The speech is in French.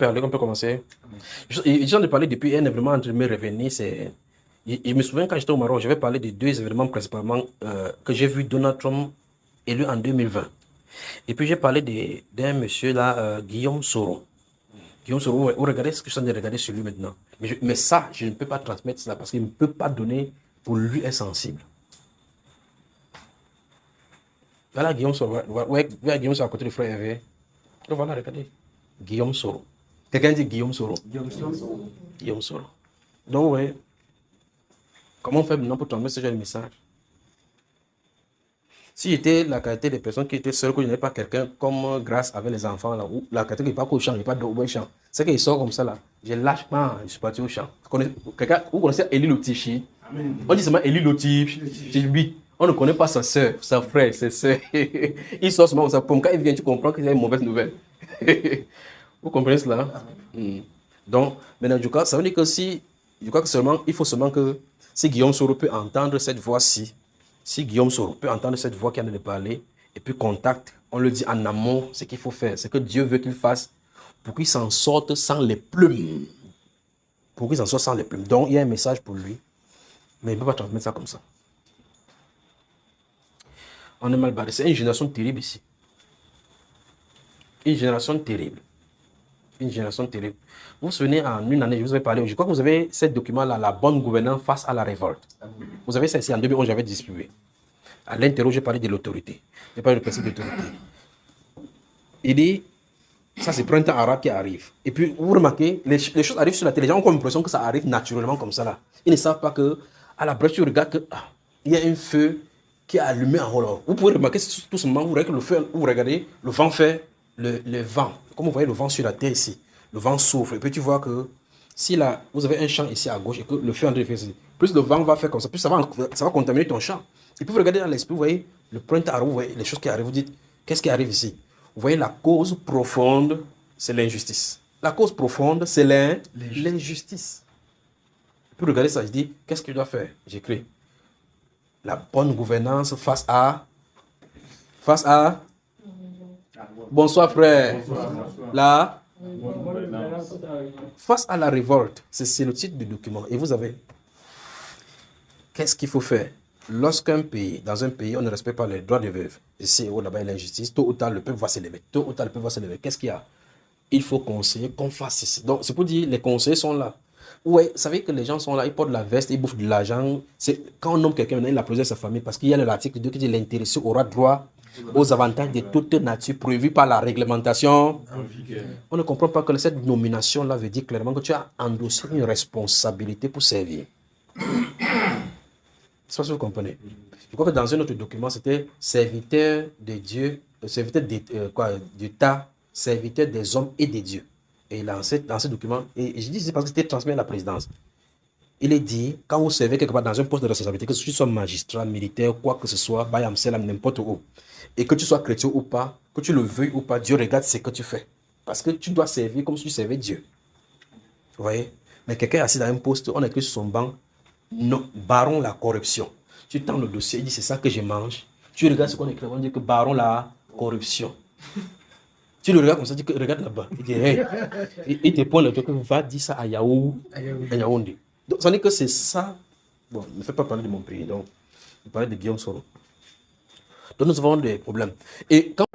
On peut commencer. Ils ont parlé depuis un événement entre mes revenus. Je me souviens quand j'étais au Maroc, j'avais parlé de deux événements principalement que j'ai vu Donald Trump élu en 2020. Et puis j'ai parlé d'un monsieur là, Guillaume Soro. Guillaume Soro, vous regardez ce que je suis en train de regarder sur lui maintenant. Mais ça, je ne peux pas transmettre ça parce qu'il ne peut pas donner pour lui est sensible. Voilà Guillaume Soro. Ouais, Guillaume Soro à côté du frère Hervé. Donc voilà, regardez. Guillaume Soro. Quelqu'un dit Guillaume Soro. Guillaume Soro. Donc, ouais. Comment on fait maintenant pour transmettre ce genre de message? Si j'étais la qualité des personnes qui étaient seules, que je n'avais pas quelqu'un comme Grâce avec les enfants, là, où la qualité qui n'est pas qu'au champ, il n'est pas au champ. C'est qu'il sort comme ça, là. Je lâche pas, je suis parti au champ. Vous connaissez Eli Lotichi? On dit seulement Eli Lotichi. On ne connaît pas sa soeur, sa frère, ses soeurs. Il sort seulement comme ça. Quand il vient, tu comprends qu'il y a une mauvaise nouvelle. Vous comprenez cela? Donc, maintenant, du coup, ça veut dire que si, je crois que seulement, il faut seulement que si Guillaume Soro peut entendre cette voix-ci, si Guillaume Soro peut entendre cette voix qui en a de parler, et puis contacte, on le dit en amont, ce qu'il faut faire, c'est que Dieu veut qu'il fasse pour qu'il s'en sorte sans les plumes. Pour qu'il s'en sorte sans les plumes. Donc, il y a un message pour lui, mais il ne peut pas transmettre ça comme ça. On est mal barré. C'est une génération terrible ici. Une génération terrible. Une génération terrible. Vous vous souvenez, en une année, je vous avais parlé, je crois que vous avez ce document-là, la bonne gouvernance face à la révolte. Vous avez ça ici, en 2011, j'avais distribué. À l'intérieur, j'ai parlé de l'autorité. J'ai parlé du principe d'autorité. Il dit, ça c'est printemps arabe qui arrive. Et puis, vous remarquez, les choses arrivent sur la télé. Les gens ont comme l'impression que ça arrive naturellement comme ça là. Ils ne savent pas que, à la brèche, tu regardes que, il y a un feu qui est allumé en haut. Vous pouvez remarquer tout simplement, vous regardez le feu, vous regardez, le vent fait le vent. Comme vous voyez le vent sur la terre ici, le vent souffle. Et puis tu vois que si là, vous avez un champ ici à gauche et que le feu est en train de faire ici, plus le vent va faire comme ça, plus ça va contaminer ton champ. Et puis vous regardez dans l'esprit, vous voyez le printemps arrive, vous voyez les choses qui arrivent, vous dites, qu'est-ce qui arrive ici? Vous voyez la cause profonde, c'est l'injustice. La cause profonde, c'est l'injustice. Puis regardez ça, je dis, qu'est-ce que je dois faire? J'écris la bonne gouvernance face à. Bonsoir frère. Là. Face à la révolte. C'est le titre du document. Et vous avez. Qu'est-ce qu'il faut faire? Lorsqu'un pays, dans un pays, on ne respecte pas les droits des veuves, ici ou là-bas, il y a l'injustice, tôt ou tard, le peuple va s'élever. Tôt ou tard, le peuple va s'élever. Qu'est-ce qu'il y a? Il faut conseiller qu'on fasse ceci. Donc, c'est pour dire, les conseillers sont là. Ouais, vous savez que les gens sont là, ils portent la veste, ils bouffent de l'argent. Quand on nomme quelqu'un, maintenant, il applaudit sa famille parce qu'il y a l'article 2 qui dit l'intéressé aura droit aux avantages de toute nature prévus par la réglementation. On ne comprend pas que cette nomination-là veut dire clairement que tu as endossé une responsabilité pour servir. C'est pas ce que vous comprenez. Je crois que dans un autre document, c'était serviteur de Dieu, serviteur d'État, serviteur des hommes et des dieux. Et dans ce document, et je dis c'est parce que c'était transmis à la présidence. Il est dit, quand vous servez quelque part dans un poste de responsabilité, que tu sois magistrat, militaire, quoi que ce soit, bayam selam, n'importe où, et que tu sois chrétien ou pas, que tu le veuilles ou pas, Dieu regarde ce que tu fais. Parce que tu dois servir comme si tu servais Dieu. Vous voyez? Mais quelqu'un assis dans un poste, on écrit sur son banc, non, baron la corruption. Tu tends le dossier, il dit c'est ça que je mange. Tu regardes ce qu'on écrit, on dit que baron la corruption. Tu le regardes comme ça, tu dis que regarde là-bas. Il dit hey. Il te pointe le truc, va dire ça à Yaoundé. Donc ça veut dire que c'est ça. Bon, ne fais pas parler de mon pays. Donc, je parlais de Guillaume Soro. Donc nous avons des problèmes. Et quand